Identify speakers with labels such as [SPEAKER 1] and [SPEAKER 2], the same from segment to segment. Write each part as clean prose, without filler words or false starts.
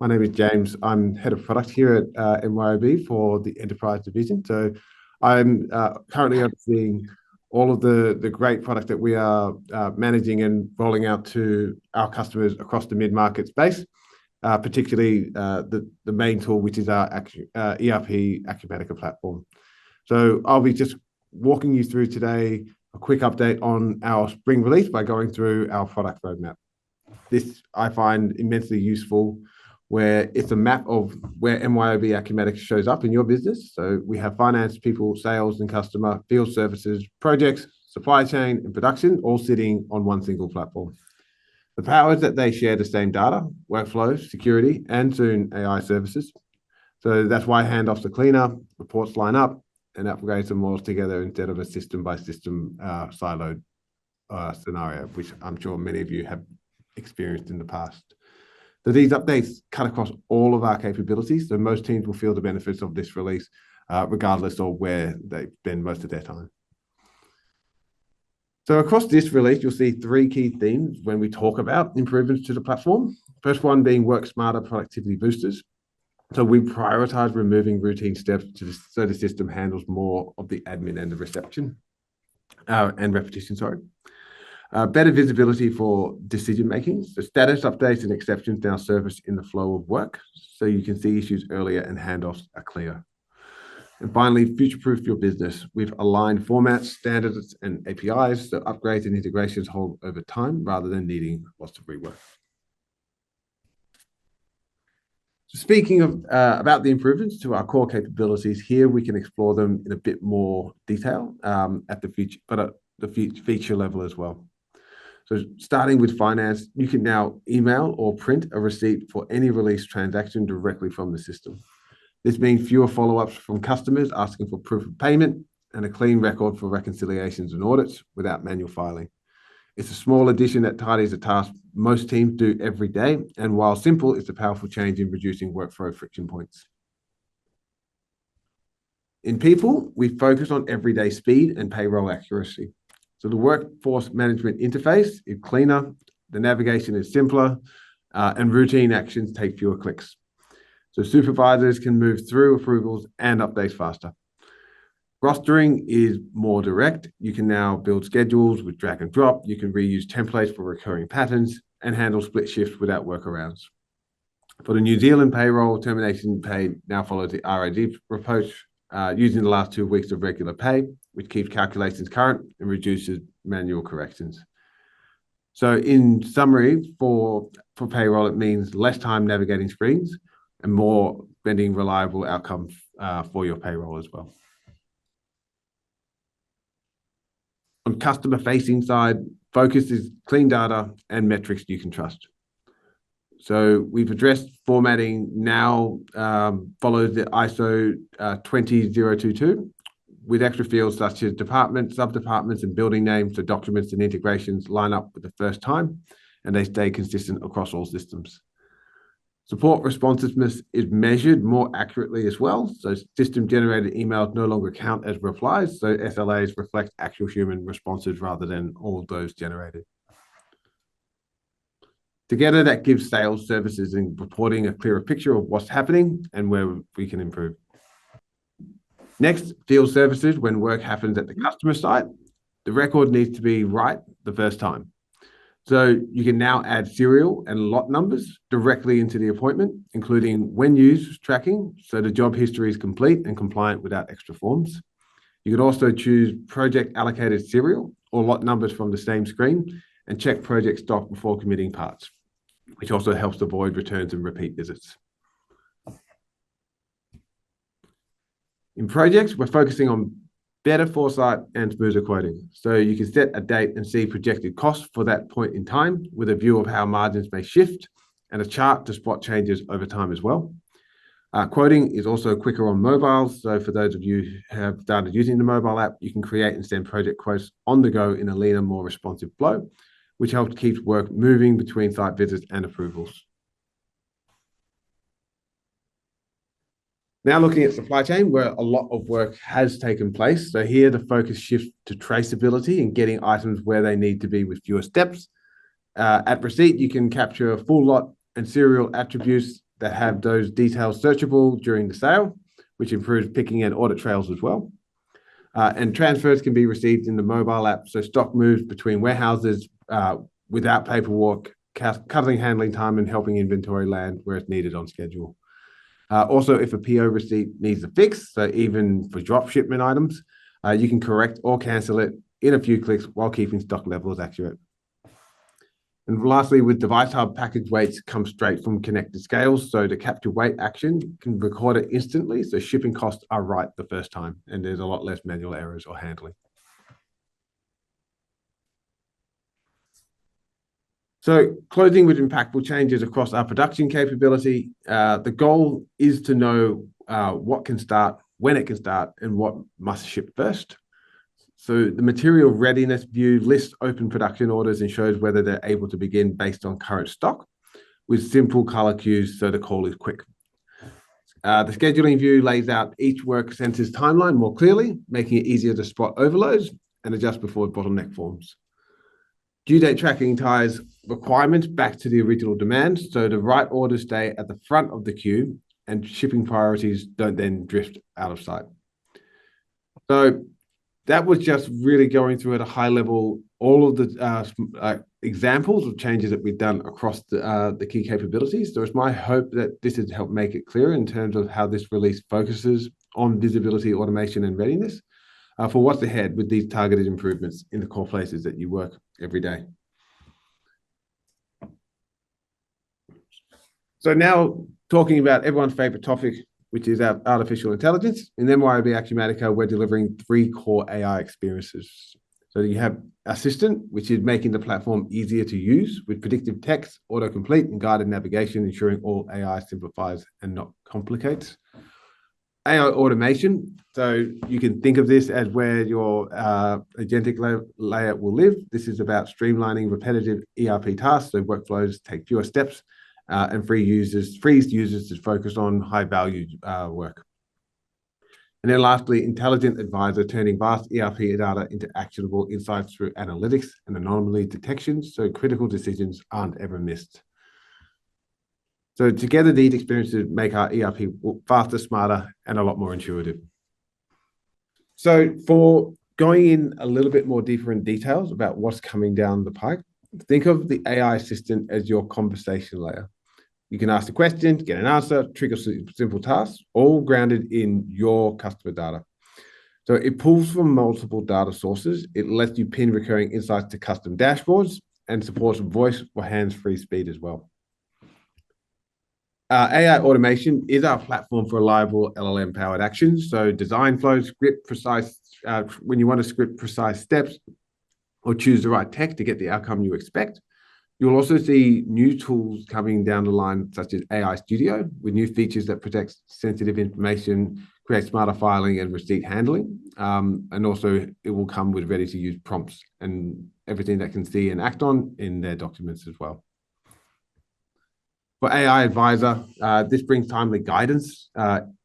[SPEAKER 1] My name is James. I'm head of product here at MYOB for the enterprise division. So I'm currently overseeing all of the great product that we are managing and rolling out to our customers across the mid-market space, particularly the main tool, which is our ERP Acumatica platform. So I'll be just walking you through today a quick update on our spring release by going through our product roadmap. This I find immensely useful, where it's a map of where MYOB Acumatica shows up in your business. So we have finance, people, sales and customer, field services, projects, supply chain and production, all sitting on one single platform. The power is that they share the same data, workflows, security, and soon AI services. So that's why handoffs are cleaner, reports line up, and upgrades are more together instead of a system-by-system siloed scenario, which I'm sure many of you have experienced in the past. So these updates cut across all of our capabilities, so most teams will feel the benefits of this release, regardless of where they spend most of their time. So across this release, you'll see three key themes when we talk about improvements to the platform. First one being work smarter productivity boosters. So we prioritize removing routine steps so the system handles more of the admin and the reception and repetition, sorry. Better visibility for decision making. So status updates and exceptions now surface in the flow of work, so you can see issues earlier and handoffs are clear. And finally, future-proof your business. We've aligned formats, standards, and APIs, so upgrades and integrations hold over time rather than needing lots of rework. So speaking of about the improvements to our core capabilities, here we can explore them in a bit more detail at the feature level as well. So starting with finance, you can now email or print a receipt for any release transaction directly from the system. This means fewer follow-ups from customers asking for proof of payment and a clean record for reconciliations and audits without manual filing. It's a small addition that tidies a task most teams do every day, and while simple, it's a powerful change in reducing workflow friction points. In people, we focus on everyday speed and payroll accuracy. So the workforce management interface is cleaner, the navigation is simpler, and routine actions take fewer clicks. So supervisors can move through approvals and updates faster. Rostering is more direct. You can now build schedules with drag and drop. You can reuse templates for recurring patterns and handle split shifts without workarounds. For the New Zealand payroll, termination pay now follows the RAD approach, using the last 2 weeks of regular pay, which keeps calculations current and reduces manual corrections. So in summary, for payroll, it means less time navigating screens and more spending reliable outcomes for your payroll as well. On customer-facing side, focus is clean data and metrics you can trust. So we've addressed formatting now follows the ISO 20022 with extra fields such as departments, sub-departments, and building names, so documents and integrations line up for the first time, and they stay consistent across all systems. Support responsiveness is measured more accurately as well. So system-generated emails no longer count as replies, so SLAs reflect actual human responses rather than all those generated. Together, that gives sales services and reporting a clearer picture of what's happening and where we can improve. Next, field services. When work happens at the customer site, the record needs to be right the first time. So you can now add serial and lot numbers directly into the appointment, including when used tracking, so the job history is complete and compliant without extra forms. You could also choose project allocated serial or lot numbers from the same screen and check project stock before committing parts, which also helps avoid returns and repeat visits. In projects, we're focusing on better foresight and smoother quoting. So you can set a date and see projected costs for that point in time with a view of how margins may shift and a chart to spot changes over time as well. Quoting is also quicker on mobiles. So for those of you who have started using the mobile app, you can create and send project quotes on the go in a leaner, more responsive flow, which helps keep work moving between site visits and approvals. Now looking at supply chain, where a lot of work has taken place. So here the focus shifts to traceability and getting items where they need to be with fewer steps. At receipt, you can capture full lot and serial attributes that have those details searchable during the sale, which improves picking and audit trails as well. And transfers can be received in the mobile app, so stock moves between warehouses without paperwork, cutting handling time and helping inventory land where it's needed on schedule. Also, if a PO receipt needs a fix, so even for drop shipment items, you can correct or cancel it in a few clicks while keeping stock levels accurate. And lastly, with Device Hub, package weights come straight from connected scales. So to capture weight action can record it instantly. So shipping costs are right the first time, and there's a lot less manual errors or handling. So closing with impactful changes across our production capability. The goal is to know what can start, when it can start, and what must ship first. So the material readiness view lists open production orders and shows whether they're able to begin based on current stock with simple color cues so the call is quick. The scheduling view lays out each work center's timeline more clearly, making it easier to spot overloads and adjust before bottleneck forms. Due date tracking ties requirements back to the original demand, so the right orders stay at the front of the queue and shipping priorities don't then drift out of sight. So that was just really going through at a high level all of the examples of changes that we've done across the key capabilities. So it's my hope that this has helped make it clear in terms of how this release focuses on visibility, automation, and readiness for what's ahead with these targeted improvements in the core places that you work every day. So now talking about everyone's favorite topic, which is artificial intelligence. In MYOB Acumatica, we're delivering 3 core AI experiences. So you have Assistant, which is making the platform easier to use with predictive text, autocomplete, and guided navigation, ensuring all AI simplifies and not complicates. AI automation, so you can think of this as where your agentic layer will live. This is about streamlining repetitive ERP tasks, so workflows take fewer steps and frees users to focus on high-value work. And then lastly, Intelligent Advisor, turning vast ERP data into actionable insights through analytics and anomaly detection, so critical decisions aren't ever missed. So together, these experiences make our ERP faster, smarter, and a lot more intuitive. So for going in a little bit more deeper in details about what's coming down the pipe, think of the AI assistant as your conversation layer. You can ask the question, get an answer, trigger simple tasks, all grounded in your customer data. So it pulls from multiple data sources. It lets you pin recurring insights to custom dashboards and supports voice or hands-free speed as well. AI automation is our platform for reliable LLM-powered actions. So design flows, script precise, when you want to script precise steps or choose the right tech to get the outcome you expect. You'll also see new tools coming down the line, such as AI Studio, with new features that protect sensitive information, create smarter filing and receipt handling. And also it will come with ready-to-use prompts and everything that can see and act on in their documents as well. For AI Advisor, this brings timely guidance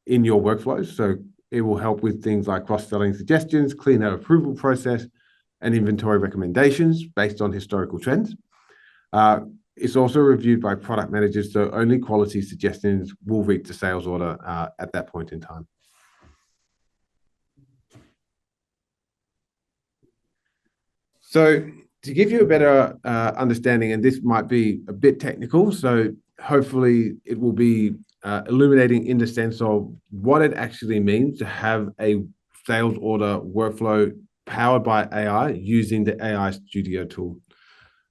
[SPEAKER 1] in your workflows. So it will help with things like cross-selling suggestions, cleaner approval process, and inventory recommendations based on historical trends. It's also reviewed by product managers, so only quality suggestions will reach the sales order at that point in time. So to give you a better understanding, and this might be a bit technical, so hopefully it will be illuminating in the sense of what it actually means to have a sales order workflow powered by AI using the AI Studio tool.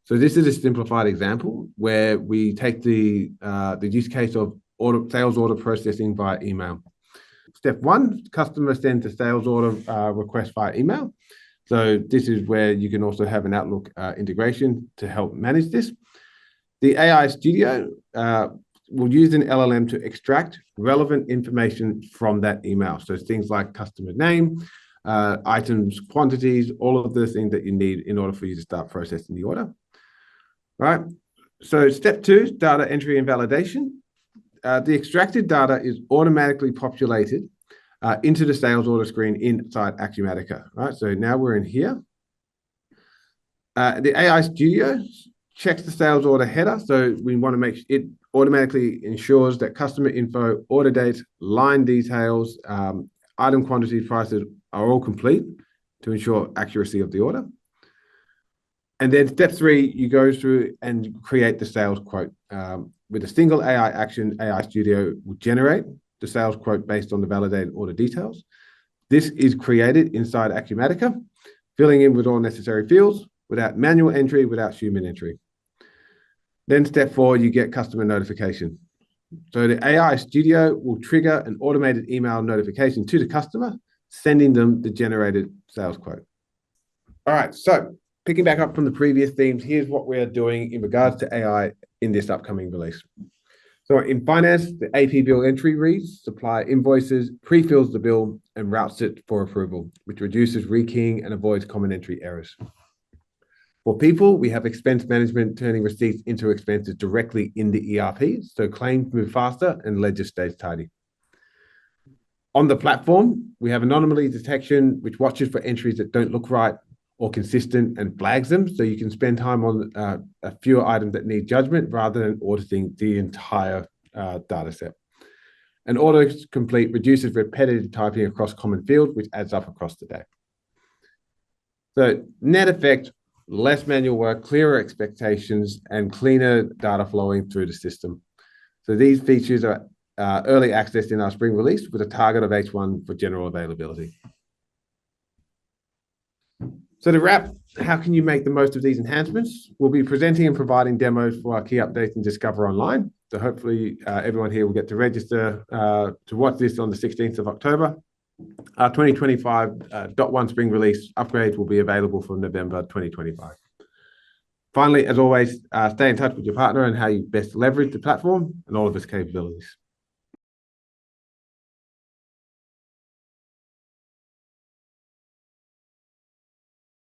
[SPEAKER 1] So this is a simplified example where we take the use case of sales order processing via email. Step 1, customer sends a sales order request via email. So this is where you can also have an Outlook integration to help manage this. The AI Studio will use an LLM to extract relevant information from that email. So things like customer name, items, quantities, all of the things that you need in order for you to start processing the order. Right. So step 2, data entry and validation. The extracted data is automatically populated into the sales order screen inside Acumatica. Right. So now we're in here. The AI Studio checks the sales order header. So we want to make it automatically ensures that customer info, order dates, line details, item quantity, prices are all complete to ensure accuracy of the order. And then step 3, you go through and create the sales quote. With a single AI action, AI Studio will generate the sales quote based on the validated order details. This is created inside Acumatica, filling in with all necessary fields without manual entry, without human entry. Then step 4, you get customer notification. So the AI Studio will trigger an automated email notification to the customer, sending them the generated sales quote. All right, so picking back up from the previous themes, here's what we're doing in regards to AI in this upcoming release. So in finance, the AP bill entry reads, supplier invoices, pre-fills the bill, and routes it for approval, which reduces rekeying and avoids common entry errors. For people, we have expense management turning receipts into expenses directly in the ERP, so claims move faster and ledger stays tidy. On the platform, we have anomaly detection, which watches for entries that don't look right or consistent and flags them, so you can spend time on a fewer items that need judgment rather than auditing the entire data set. And autocomplete reduces repetitive typing across common fields, which adds up across the day. So net effect, less manual work, clearer expectations, and cleaner data flowing through the system. So these features are early access in our spring release with a target of H1 for general availability. So to wrap, how can you make the most of these enhancements? We'll be presenting and providing demos for our key updates and Discover Online. So hopefully everyone here will get to register to watch this on the 16th of October. Our 2025.1 spring release upgrades will be available for November 2025. Finally, as always, stay in touch with your partner and how you best leverage the platform and all of its capabilities.